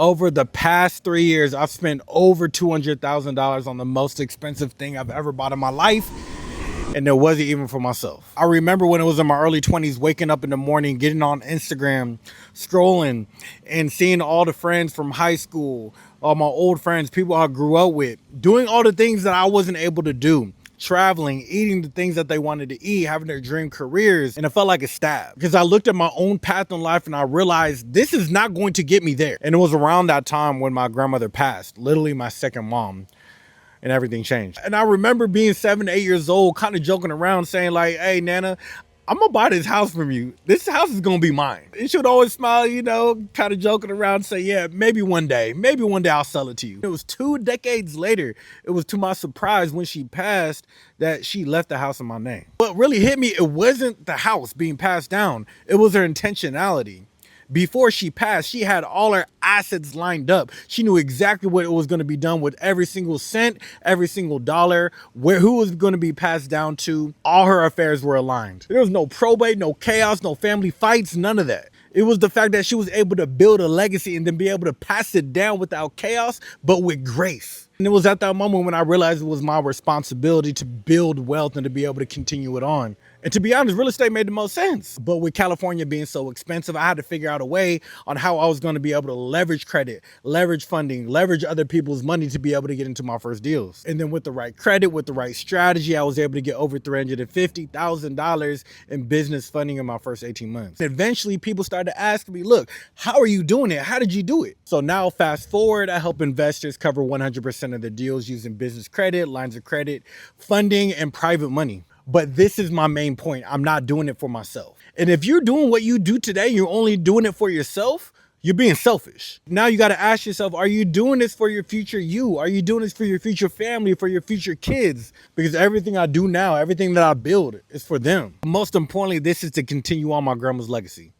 Over the past 3 years, I've spent over $200,000 on the most expensive thing I've ever bought in my life. And it wasn't even for myself. I remember when it was in my early 20s, waking up in the morning, getting on Instagram, scrolling, and seeing all the friends from high school, all my old friends, people I grew up with, doing all the things that I wasn't able to do. Traveling, eating the things that they wanted to eat, having their dream careers. And it felt like a stab because I looked at my own path in life and I realized this is not going to get me there. And it was around that time when my grandmother passed, literally my second mom. And everything changed. And I remember being 7, 8 years old, kind of joking around saying like, hey, Nana, I'm gonna buy this house from you. This house is gonna be mine. And she would always smile, you know, kind of joking around and say, yeah, maybe one day I'll sell it to you. It was 2 decades later. It was to my surprise when she passed that she left the house in my name. What really hit me, it wasn't the house being passed down. It was her intentionality. Before she passed, she had all her assets lined up. She knew exactly what it was going to be done with every single cent, every single dollar, who was going to be passed down to. All her affairs were aligned. There was no probate, no chaos, no family fights, none of that. It was the fact that she was able to build a legacy and then be able to pass it down without chaos, but with grace. And it was at that moment when I realized it was my responsibility to build wealth and to be able to continue it on. And to be honest, real estate made the most sense. But with California being so expensive, I had to figure out a way on how I was going to be able to leverage credit, leverage funding, leverage other people's money to be able to get into my first deals. And then with the right credit, with the right strategy, I was able to get over $350,000 in business funding in my first 18 months. And eventually, people started asking me, look, how are you doing it? How did you do it? So now fast forward, I help investors cover 100% of their deals using business credit, lines of credit, funding, and private money. But this is my main point. I'm not doing it for myself. And if you're doing what you do today, you're only doing it for yourself, you're being selfish. Now you got to ask yourself, are you doing this for your future you? Are you doing this for your future family, for your future kids? Because everything I do now, everything that I build is for them. Most importantly, this is to continue on my grandma's legacy.